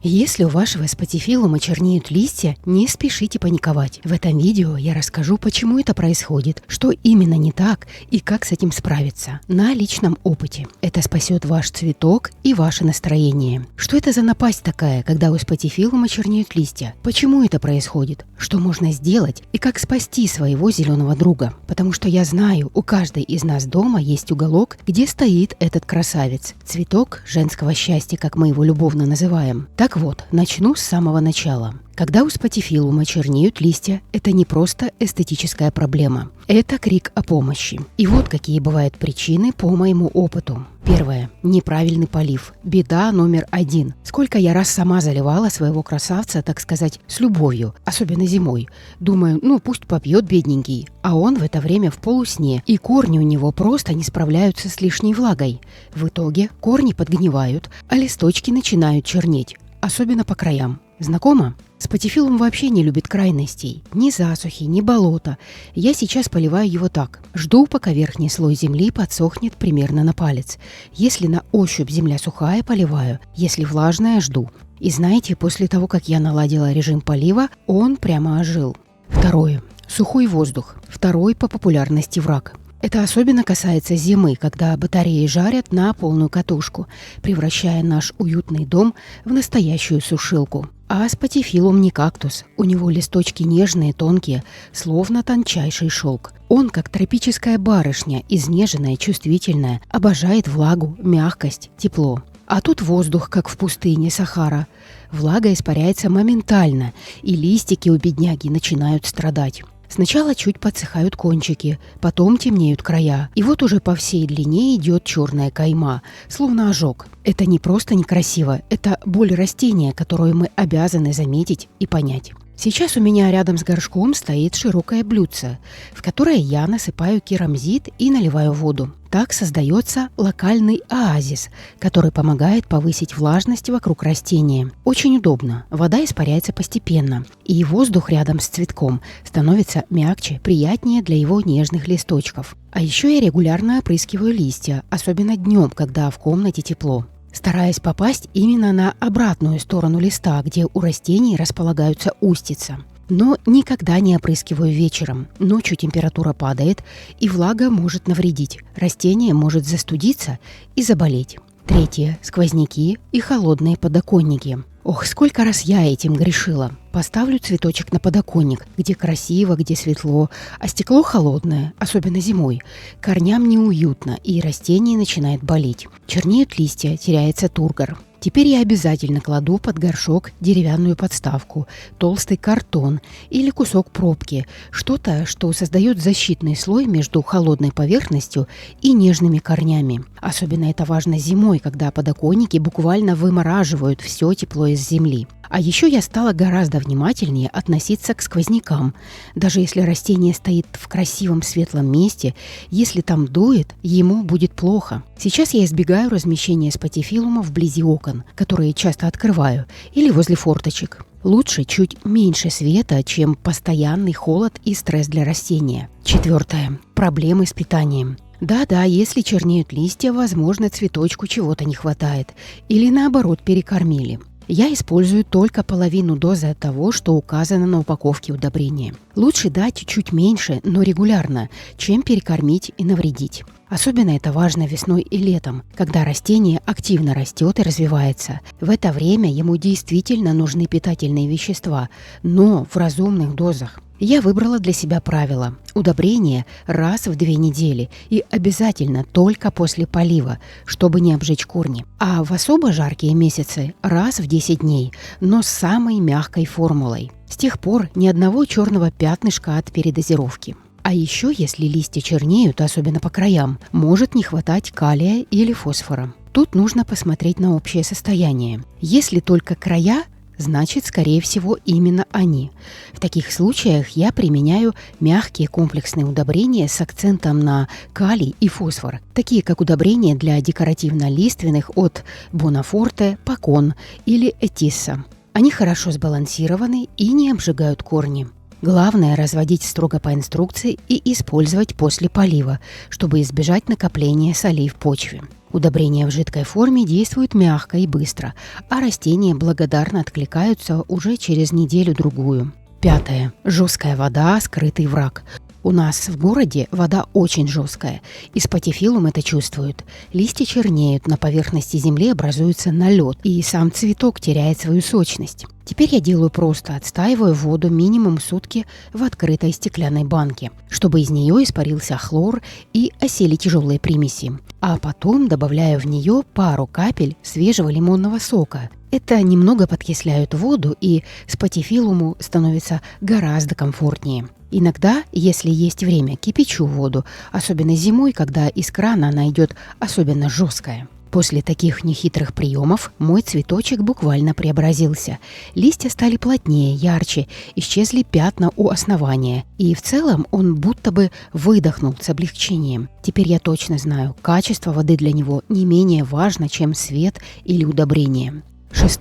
Если у вашего спатифилума чернеют листья, не спешите паниковать. В этом видео я расскажу, почему это происходит, что именно не так и как с этим справиться на личном опыте. Это спасет ваш цветок и ваше настроение. Что это за напасть такая, когда у спатифилума чернеют листья? Почему это происходит? Что можно сделать и как спасти своего зеленого друга? Потому что я знаю, у каждой из нас дома есть уголок, где стоит этот красавец. Цветок женского счастья, как мы его любовно называем. Так вот, начну с самого начала. Когда у спатифилума чернеют листья, это не просто эстетическая проблема. Это крик о помощи. И вот какие бывают причины по моему опыту. Первое. Неправильный полив. Беда номер один. Сколько я раз сама заливала своего красавца, так сказать, с любовью, особенно зимой. Думаю, пусть попьет бедненький. А он в это время в полусне, и корни у него просто не справляются с лишней влагой. В итоге корни подгнивают, а листочки начинают чернеть. Особенно по краям. Знакомо? Спатифилум вообще не любит крайностей. Ни засухи, ни болота. Я сейчас поливаю его так. Жду, пока верхний слой земли подсохнет примерно на палец. Если на ощупь земля сухая, поливаю. Если влажная, жду. И знаете, после того, как я наладила режим полива, он прямо ожил. Второе. Сухой воздух. Второй по популярности враг. Это особенно касается зимы, когда батареи жарят на полную катушку, превращая наш уютный дом в настоящую сушилку. А спатифилум не кактус. У него листочки нежные, тонкие, словно тончайший шелк. Он, как тропическая барышня, изнеженная, чувствительная, обожает влагу, мягкость, тепло. А тут воздух, как в пустыне Сахара. Влага испаряется моментально, и листики у бедняги начинают страдать. Сначала чуть подсыхают кончики, потом темнеют края, и вот уже по всей длине идет черная кайма, словно ожог. Это не просто некрасиво, это боль растения, которую мы обязаны заметить и понять. Сейчас у меня рядом с горшком стоит широкое блюдце, в которое я насыпаю керамзит и наливаю воду. Так создается локальный оазис, который помогает повысить влажность вокруг растения. Очень удобно, вода испаряется постепенно, и воздух рядом с цветком становится мягче, приятнее для его нежных листочков. А еще я регулярно опрыскиваю листья, особенно днем, когда в комнате тепло, стараясь попасть именно на обратную сторону листа, где у растений располагаются устица. Но никогда не опрыскиваю вечером. Ночью температура падает, и влага может навредить. Растение может застудиться и заболеть. Третье. Сквозняки и холодные подоконники. Ох, сколько раз я этим грешила. Поставлю цветочек на подоконник, где красиво, где светло, а стекло холодное, особенно зимой. Корням неуютно, и растение начинает болеть. Чернеют листья, теряется тургор. Теперь я обязательно кладу под горшок деревянную подставку, толстый картон или кусок пробки, что-то, что создает защитный слой между холодной поверхностью и нежными корнями. Особенно это важно зимой, когда подоконники буквально вымораживают все тепло из земли. А еще я стала гораздо внимательнее относиться к сквознякам. Даже если растение стоит в красивом светлом месте, если там дует, ему будет плохо. Сейчас я избегаю размещения спатифилума вблизи окон, которые часто открываю, или возле форточек. Лучше чуть меньше света, чем постоянный холод и стресс для растения. Четвертое. Проблемы с питанием. Да-да, если чернеют листья, возможно, цветочку чего-то не хватает. Или наоборот, перекормили. Я использую только половину дозы от того, что указано на упаковке удобрения. Лучше дать чуть меньше, но регулярно, чем перекормить и навредить. Особенно это важно весной и летом, когда растение активно растет и развивается. В это время ему действительно нужны питательные вещества, но в разумных дозах. Я выбрала для себя правило – удобрение раз в 2 недели и обязательно только после полива, чтобы не обжечь корни. А в особо жаркие месяцы раз в 10 дней, но с самой мягкой формулой. С тех пор ни одного черного пятнышка от передозировки. А еще, если листья чернеют, особенно по краям, может не хватать калия или фосфора. Тут нужно посмотреть на общее состояние. Если только края, значит, скорее всего, именно они. В таких случаях я применяю мягкие комплексные удобрения с акцентом на калий и фосфор, такие как удобрения для декоративно-лиственных от Бонафорте, Пакон или Этисса. Они хорошо сбалансированы и не обжигают корни. Главное – разводить строго по инструкции и использовать после полива, чтобы избежать накопления солей в почве. Удобрения в жидкой форме действуют мягко и быстро, а растения благодарно откликаются уже через неделю-другую. 5. Жесткая вода – скрытый враг. У нас в городе вода очень жесткая, и спатифилум это чувствует. Листья чернеют, на поверхности земли образуется налет, и сам цветок теряет свою сочность. Теперь я делаю просто: отстаиваю воду минимум сутки в открытой стеклянной банке, чтобы из нее испарился хлор и осели тяжелые примеси. А потом добавляю в нее пару капель свежего лимонного сока. Это немного подкисляет воду, и спатифилуму становится гораздо комфортнее. Иногда, если есть время, кипячу воду, особенно зимой, когда из крана она идет особенно жесткая. После таких нехитрых приемов мой цветочек буквально преобразился. Листья стали плотнее, ярче, исчезли пятна у основания, и в целом он будто бы выдохнул с облегчением. Теперь я точно знаю, качество воды для него не менее важно, чем свет или удобрение. 6.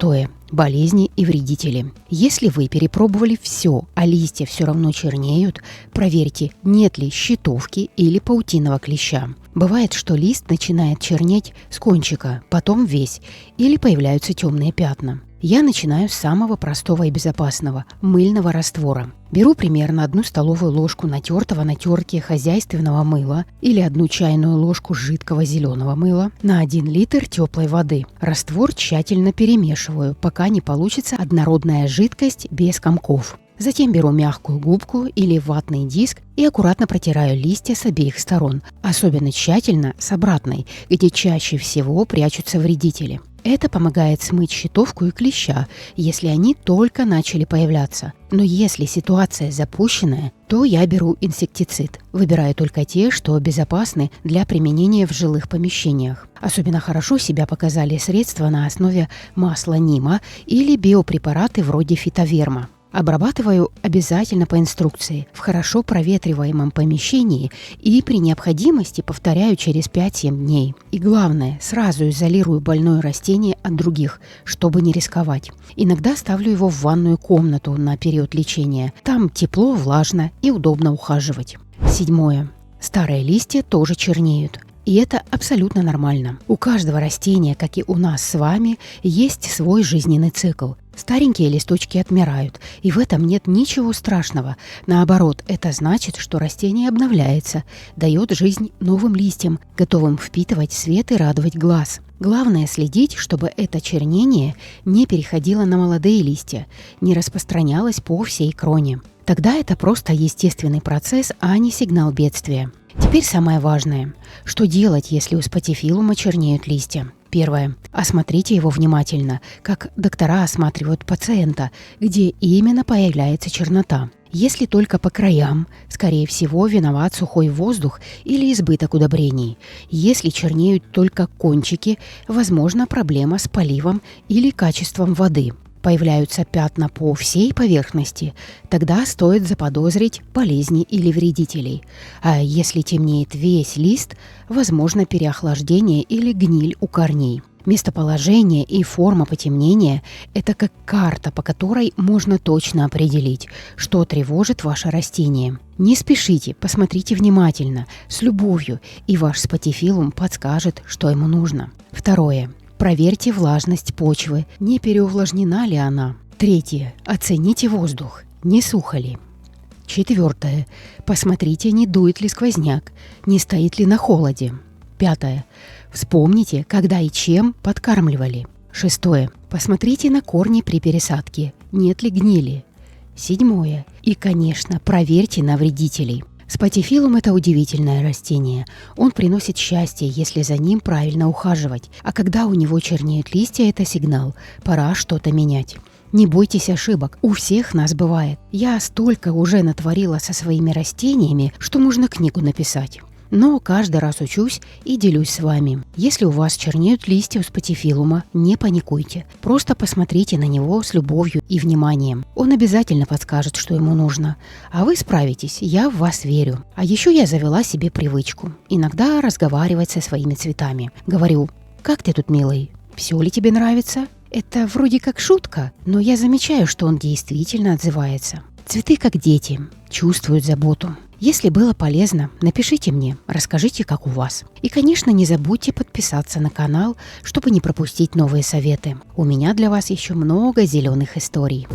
Болезни и вредители. Если вы перепробовали все, а листья все равно чернеют, проверьте, нет ли щитовки или паутинного клеща. Бывает, что лист начинает чернеть с кончика, потом весь, или появляются темные пятна. Я начинаю с самого простого и безопасного – мыльного раствора. Беру примерно 1 столовую ложку натертого на терке хозяйственного мыла или 1 чайную ложку жидкого зеленого мыла на 1 литр теплой воды. Раствор тщательно перемешиваю, пока не получится однородная жидкость без комков. Затем беру мягкую губку или ватный диск и аккуратно протираю листья с обеих сторон, особенно тщательно с обратной, где чаще всего прячутся вредители. Это помогает смыть щитовку и клеща, если они только начали появляться. Но если ситуация запущенная, то я беру инсектицид. Выбираю только те, что безопасны для применения в жилых помещениях. Особенно хорошо себя показали средства на основе масла нима или биопрепараты вроде фитоверма. Обрабатываю обязательно по инструкции, в хорошо проветриваемом помещении, и при необходимости повторяю через 5-7 дней. И главное, сразу изолирую больное растение от других, чтобы не рисковать. Иногда ставлю его в ванную комнату на период лечения. Там тепло, влажно и удобно ухаживать. 7. Старые листья тоже чернеют. И это абсолютно нормально. У каждого растения, как и у нас с вами, есть свой жизненный цикл. Старенькие листочки отмирают, и в этом нет ничего страшного. Наоборот, это значит, что растение обновляется, дает жизнь новым листьям, готовым впитывать свет и радовать глаз. Главное следить, чтобы это чернение не переходило на молодые листья, не распространялось по всей кроне. Тогда это просто естественный процесс, а не сигнал бедствия. Теперь самое важное. Что делать, если у спатифилума чернеют листья? 1. Осмотрите его внимательно, как доктора осматривают пациента, где именно появляется чернота. Если только по краям, скорее всего, виноват сухой воздух или избыток удобрений. Если чернеют только кончики, возможно, проблема с поливом или качеством воды. Появляются пятна по всей поверхности, тогда стоит заподозрить болезни или вредителей. А если темнеет весь лист, возможно переохлаждение или гниль у корней. Местоположение и форма потемнения – это как карта, по которой можно точно определить, что тревожит ваше растение. Не спешите, посмотрите внимательно, с любовью, и ваш спатифилум подскажет, что ему нужно. 2. Проверьте влажность почвы, не переувлажнена ли она. 3. Оцените воздух, не сухо ли. 4. Посмотрите, не дует ли сквозняк, не стоит ли на холоде. 5. Вспомните, когда и чем подкармливали. 6. Посмотрите на корни при пересадке, нет ли гнили. 7. И, конечно, проверьте на вредителей. Спатифилум – это удивительное растение. Он приносит счастье, если за ним правильно ухаживать. А когда у него чернеют листья, это сигнал – пора что-то менять. Не бойтесь ошибок, у всех нас бывает. Я столько уже натворила со своими растениями, что можно книгу написать. Но каждый раз учусь и делюсь с вами. Если у вас чернеют листья у спатифилума, не паникуйте. Просто посмотрите на него с любовью и вниманием. Он обязательно подскажет, что ему нужно. А вы справитесь, я в вас верю. А еще я завела себе привычку. Иногда разговаривать со своими цветами. Говорю: «Как ты тут, милый? Все ли тебе нравится?» Это вроде как шутка, но я замечаю, что он действительно отзывается. Цветы как дети, чувствуют заботу. Если было полезно, напишите мне, расскажите, как у вас. И, конечно, не забудьте подписаться на канал, чтобы не пропустить новые советы. У меня для вас еще много зеленых историй.